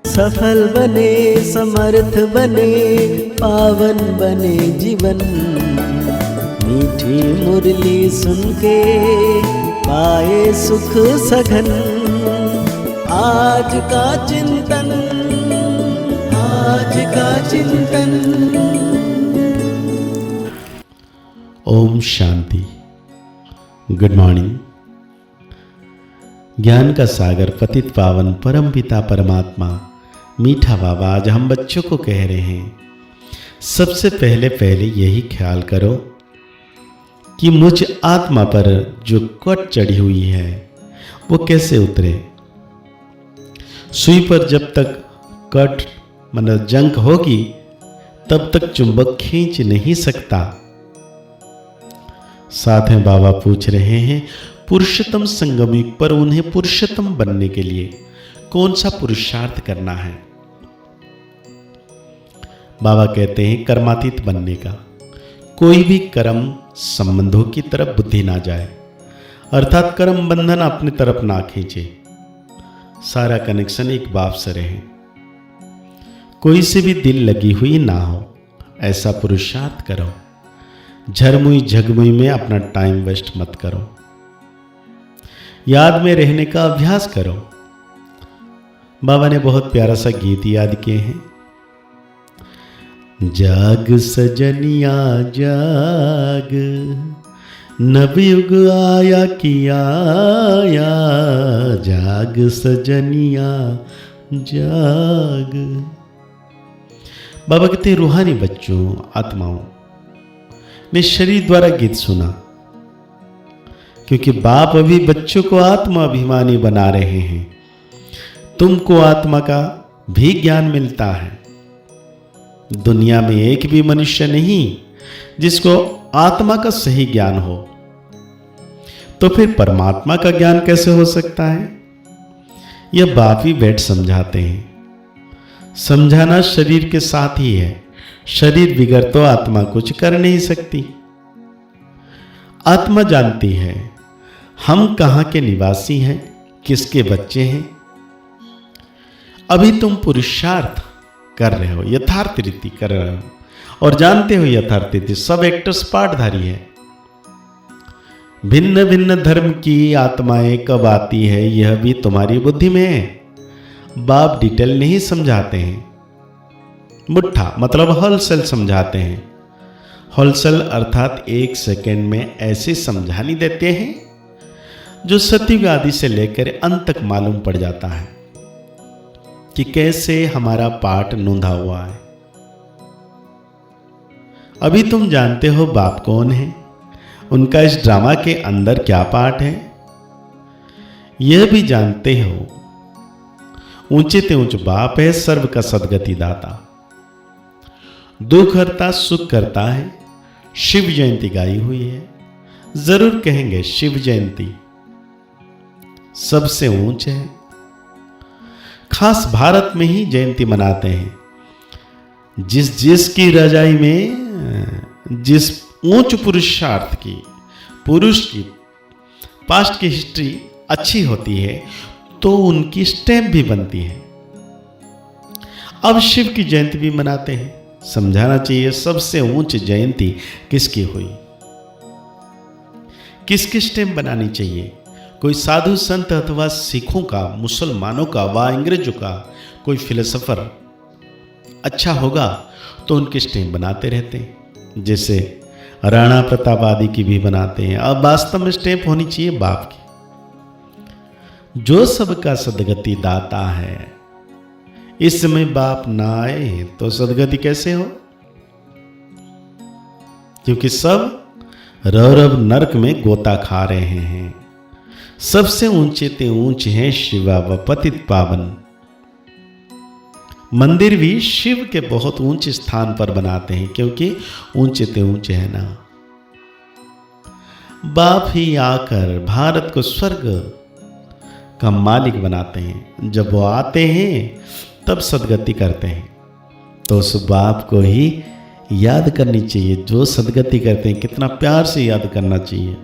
सफल बने, समर्थ बने, पावन बने जीवन। मीठी मुरली सुन के पाए सुख सघन। आज का चिंतन, आज का चिंतन। ओम शांति। Good morning. ज्ञान का सागर पतित पावन परम पिता परमात्मा मीठा बाबा आज हम बच्चों को कह रहे हैं, सबसे पहले यही ख्याल करो कि मुझ आत्मा पर जो कट चढ़ी हुई है वो कैसे उतरे। सुई पर जब तक कट मतलब जंग होगी तब तक चुंबक खींच नहीं सकता। साथ में बाबा पूछ रहे हैं, पुरुषोत्तम संगम युग पर उन्हें पुरुषोत्तम बनने के लिए कौन सा पुरुषार्थ करना है। बाबा कहते हैं कर्मातीत बनने का। कोई भी कर्म संबंधों की तरफ बुद्धि ना जाए, अर्थात कर्म बंधन अपनी तरफ ना खींचे। सारा कनेक्शन एक बाप से रहे, कोई से भी दिल लगी हुई ना हो, ऐसा पुरुषार्थ करो। झरमुई झगमुई में अपना टाइम वेस्ट मत करो, याद में रहने का अभ्यास करो। बाबा ने बहुत प्यारा सा गीत याद किए हैं। जाग सजनिया जाग, नवयुग आया कि आया। जाग सजनिया जाग। बाबा कहते रूहानी बच्चों, आत्माओं ने शरीर द्वारा गीत सुना, क्योंकि बाप अभी बच्चों को आत्मा अभिमानी बना रहे हैं। तुमको आत्मा का भी ज्ञान मिलता है। दुनिया में एक भी मनुष्य नहीं जिसको आत्मा का सही ज्ञान हो, तो फिर परमात्मा का ज्ञान कैसे हो सकता है। यह बाप ही बैठ समझाते हैं। समझाना शरीर के साथ ही है। शरीर बिगड़ तो आत्मा कुछ कर नहीं सकती। आत्मा जानती है हम कहां के निवासी हैं, किसके बच्चे हैं। अभी तुम पुरुषार्थ कर रहे हो, यथार्थ रीति कर रहे हो, और जानते हो यथार्थ रीति सब एक्टर्स पार्टधारी है। भिन्न भिन्न धर्म की आत्माएं कब आती है यह भी तुम्हारी बुद्धि में है। बाप डिटेल नहीं समझाते हैं, मुट्ठा मतलब होलसेल समझाते हैं। होलसेल अर्थात एक सेकेंड में ऐसे समझानी देते हैं जो सतयुग आदि से लेकर अंत तक मालूम पड़ जाता है कि कैसे हमारा पाठ नोंधा हुआ है। अभी तुम जानते हो बाप कौन है, उनका इस ड्रामा के अंदर क्या पार्ट है। यह भी जानते हो ऊंचे ते ऊंच बाप है, सर्व का सदगति दाता, दुख हरता सुख करता है। शिव जयंती गाई हुई है, जरूर कहेंगे शिव जयंती सबसे ऊंच है। खास भारत में ही जयंती मनाते हैं। जिस की रजाई में जिस ऊंच पुरुषार्थ की, पुरुष की पास्ट की हिस्ट्री अच्छी होती है तो उनकी स्टैम्प भी बनती है। अब शिव की जयंती भी मनाते हैं। समझाना चाहिए सबसे ऊंच जयंती किसकी हुई, किसकी स्टैम्प बनानी चाहिए। कोई साधु संत अथवा सिखों का, मुसलमानों का व अंग्रेजों का कोई फिलोसोफर अच्छा होगा तो उनके स्टैम्प बनाते रहते हैं। जैसे राणा प्रताप आदि की भी बनाते हैं। अब वास्तव में स्टैम्प होनी चाहिए बाप की, जो सबका सदगति दाता है। इस समय बाप ना आए तो सदगति कैसे हो, क्योंकि सब रौरव नरक में गोता खा रहे हैं। सबसे ऊंचे ते ऊंचे हैं शिवा व पतित पावन। मंदिर भी शिव के बहुत ऊंचे स्थान पर बनाते हैं, क्योंकि ऊंचे ते ऊंचे है ना। बाप ही आकर भारत को स्वर्ग का मालिक बनाते हैं। जब वो आते हैं तब सदगति करते हैं, तो उस बाप को ही याद करनी चाहिए जो सदगति करते हैं। कितना प्यार से याद करना चाहिए।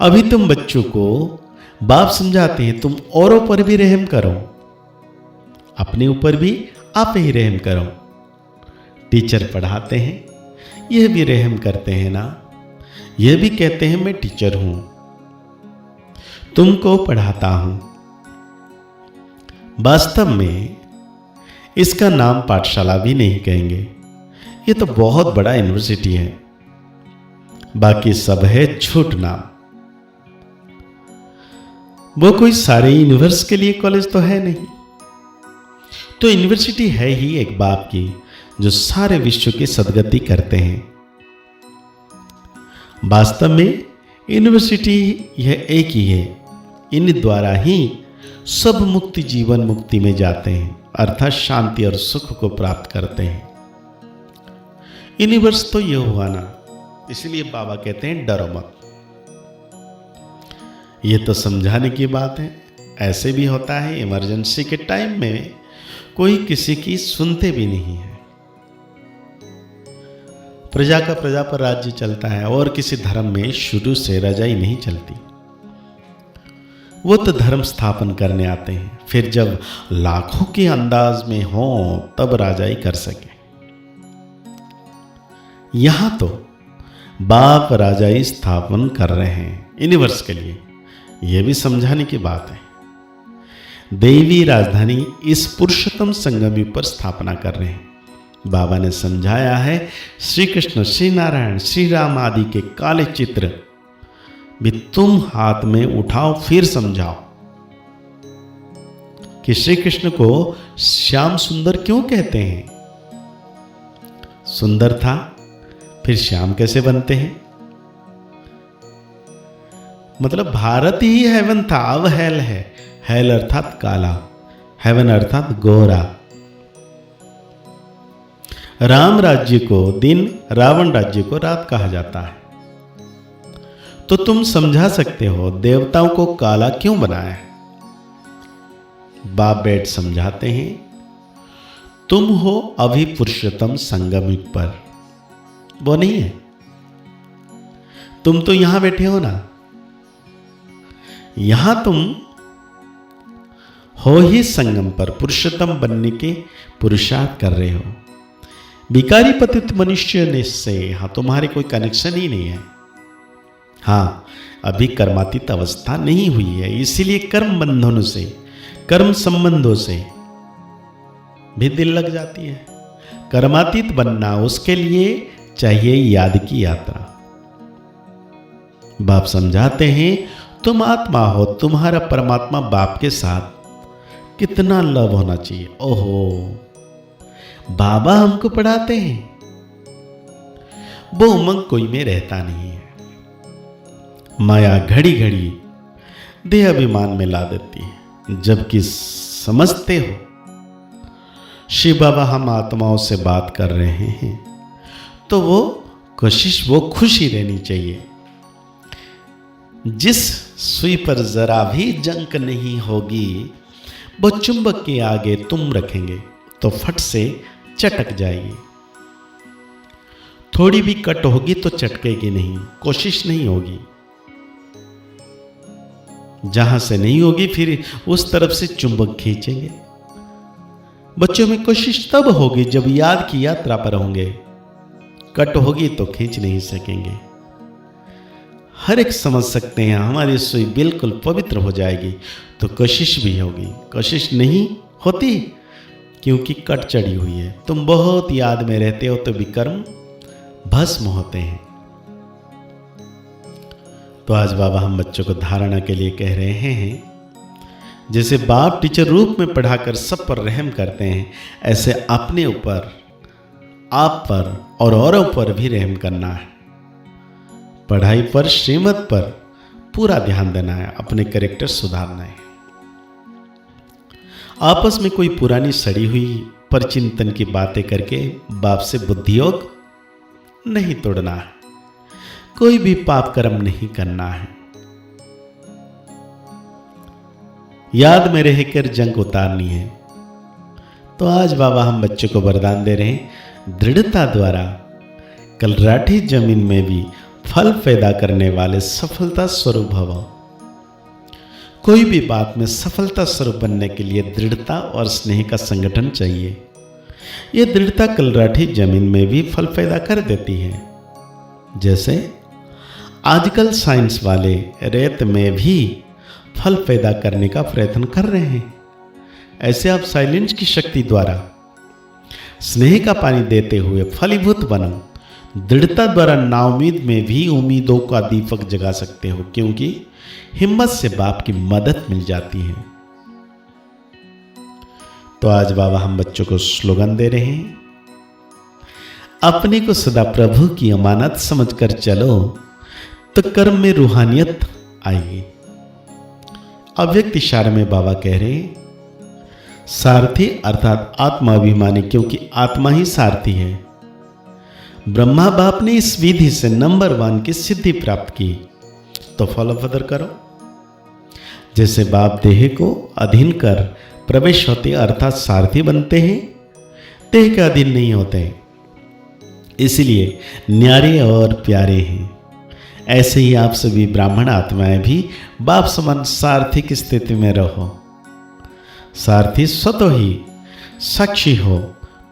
अभी तुम बच्चों को बाप समझाते हैं तुम औरों पर भी रहम करो, अपने ऊपर भी आप ही रहम करो। टीचर पढ़ाते हैं, यह भी रहम करते हैं ना, यह भी कहते हैं मैं टीचर हूं, तुमको पढ़ाता हूं। वास्तव में इसका नाम पाठशाला भी नहीं कहेंगे, यह तो बहुत बड़ा यूनिवर्सिटी है, बाकी सब है झूठ नाम। वो कोई सारे यूनिवर्स के लिए कॉलेज तो है नहीं, तो यूनिवर्सिटी है ही एक बाप की जो सारे विश्व की सदगति करते हैं। वास्तव में यूनिवर्सिटी यह एक ही है, इन द्वारा ही सब मुक्ति जीवन मुक्ति में जाते हैं, अर्थात शांति और सुख को प्राप्त करते हैं। यूनिवर्स तो यह हुआ ना, इसलिए बाबा कहते हैं डरो मत। यह तो समझाने की बात है। ऐसे भी होता है इमरजेंसी के टाइम में कोई किसी की सुनते भी नहीं है। प्रजा का प्रजा पर राज्य चलता है और किसी धर्म में शुरू से रजाई नहीं चलती। वो तो धर्म स्थापन करने आते हैं, फिर जब लाखों के अंदाज में हो तब राजाई कर सके। यहां तो बाप राजाई स्थापन कर रहे हैं यूनिवर्स के लिए, यह भी समझाने की बात है। देवी राजधानी इस पुरुषोत्तम संगम पर स्थापना कर रहे हैं। बाबा ने समझाया है, श्री कृष्ण, श्री नारायण, श्री राम आदि के काले चित्र भी तुम हाथ में उठाओ, फिर समझाओ कि श्री कृष्ण को श्याम सुंदर क्यों कहते हैं। सुंदर था, फिर श्याम कैसे बनते हैं? मतलब भारत ही हेवन था, अब हेल है। हेल अर्थात काला, हेवन अर्थात गोरा। राम राज्य को दिन, रावण राज्य को रात कहा जाता है। तो तुम समझा सकते हो देवताओं को काला क्यों बनाया है। बाप बैठ समझाते हैं, तुम हो अभी पुरुषोत्तम संगम युग पर, वो नहीं है। तुम तो यहां बैठे हो ना, यहां तुम हो ही संगम पर पुरुषोत्तम बनने के पुरुषार्थ कर रहे हो। भिखारी पतित मनुष्य से तुम्हारे कोई कनेक्शन ही नहीं है। हाँ, अभी कर्मातीत अवस्था नहीं हुई है, इसीलिए कर्म बंधनों से, कर्म संबंधों से भी दिल लग जाती है। कर्मातीत बनना, उसके लिए चाहिए याद की यात्रा। बाप समझाते हैं, तुम आत्मा हो, तुम्हारा परमात्मा बाप के साथ कितना लव होना चाहिए। ओहो, बाबा हमको पढ़ाते हैं, वो उमंग कोई में रहता नहीं है। माया घड़ी घड़ी देह अभिमान में ला देती है, जबकि समझते हो शिव बाबा हम आत्माओं से बात कर रहे हैं, तो वो कोशिश, वो खुशी रहनी चाहिए। जिस सुई पर जरा भी जंक नहीं होगी, वो चुंबक के आगे तुम रखेंगे तो फट से चटक जाएगी। थोड़ी भी कट होगी तो चटकेगी नहीं, कोशिश नहीं होगी। जहां से नहीं होगी फिर उस तरफ से चुंबक खींचेंगे। बच्चों में कोशिश तब होगी जब याद की यात्रा पर होंगे, कट होगी तो खींच नहीं सकेंगे। हर एक समझ सकते हैं हमारी सुई बिल्कुल पवित्र हो जाएगी तो कोशिश भी होगी। कोशिश नहीं होती क्योंकि कट चढ़ी हुई है। तुम बहुत याद में रहते हो तो विकर्म भस्म होते हैं। तो आज बाबा हम बच्चों को धारणा के लिए कह रहे हैं, जैसे बाप टीचर रूप में पढ़ाकर सब पर रहम करते हैं, ऐसे अपने ऊपर, आप पर और औरों पर भी रहम करना है। पढ़ाई पर, श्रीमत पर पूरा ध्यान देना है, अपने कैरेक्टर सुधारना है। आपस में कोई पुरानी सड़ी हुई पर चिंतन की बातें करके बाप से बुद्धि योग नहीं तोड़ना है। कोई भी पाप कर्म नहीं करना है। याद में रहकर जंग उतारनी है। तो आज बाबा हम बच्चों को वरदान दे रहे हैं, दृढ़ता द्वारा कलराठी जमीन में भी फल पैदा करने वाले सफलता स्वरूप भव। कोई भी बात में सफलता स्वरूप बनने के लिए दृढ़ता और स्नेह का संगठन चाहिए। यह दृढ़ता कलराठी जमीन में भी फल पैदा कर देती है। जैसे आजकल साइंस वाले रेत में भी फल पैदा करने का प्रयत्न कर रहे हैं, ऐसे आप साइलेंस की शक्ति द्वारा स्नेह का पानी देते हुए फलीभूत बनो। दृढ़ता द्वारा नाउमीद में भी उम्मीदों का दीपक जगा सकते हो, क्योंकि हिम्मत से बाप की मदद मिल जाती है। तो आज बाबा हम बच्चों को स्लोगन दे रहे हैं, अपने को सदा प्रभु की अमानत समझकर चलो तो कर्म में रूहानियत आएगी। अव्यक्त इशारे में बाबा कह रहे हैं, सारथी अर्थात आत्माभिमानी, क्योंकि आत्मा ही सारथी है। ब्रह्मा बाप ने इस विधि से नंबर 1 की सिद्धि प्राप्त की, तो फॉलो फदर करो। जैसे बाप देह को अधीन कर प्रवेश होते अर्थात सारथी बनते हैं, देह के अधीन नहीं होते, इसलिए न्यारे और प्यारे हैं। ऐसे ही आप सभी ब्राह्मण आत्माएं भी बाप समान सारथी की स्थिति में रहो। सारथी स्वतः ही साक्षी हो,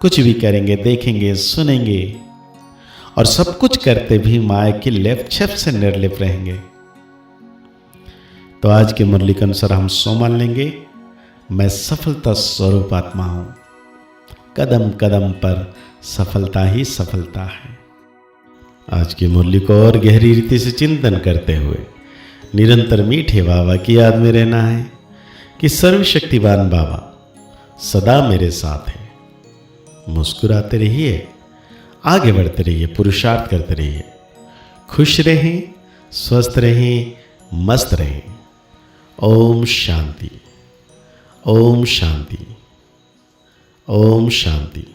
कुछ भी करेंगे, देखेंगे, सुनेंगे और सब कुछ करते भी माया की लेप छेप से निर्लिप रहेंगे। तो आज के मुरली के अनुसार हम सोमान लेंगे, मैं सफलता स्वरूप आत्मा हूं, कदम कदम पर सफलता ही सफलता है। आज की मुरली को और गहरी रीति से चिंतन करते हुए निरंतर मीठे बाबा की याद में रहना है कि सर्वशक्तिवान बाबा सदा मेरे साथ है। मुस्कुराते रहिए, आगे बढ़ते रहिए, पुरुषार्थ करते रहिए, खुश रहें, स्वस्थ रहें, मस्त रहें। ओम शांति, ओम शांति, ओम शांति।